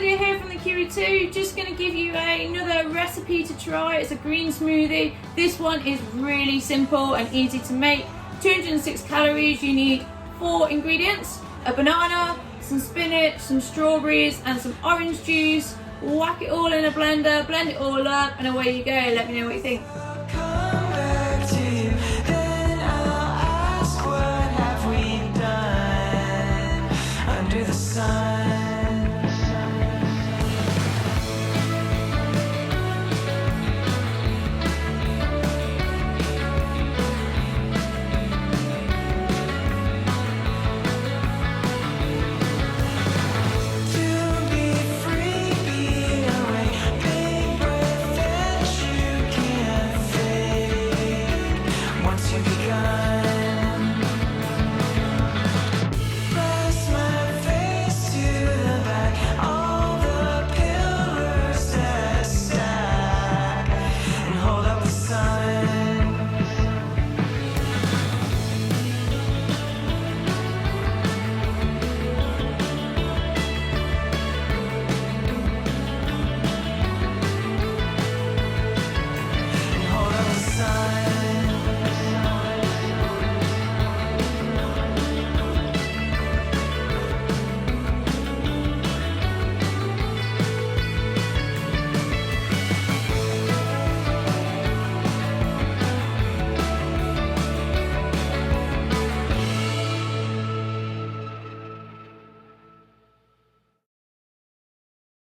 Lydia here from the Kiwi2, just going to give you another recipe to try. It's a green smoothie. This one is really simple and easy to make. 206 calories, you need 4 ingredients, a banana, some spinach, some strawberries and some orange juice. Whack it all in a blender, blend it all up and away you go. Let me know what you think. Once you begun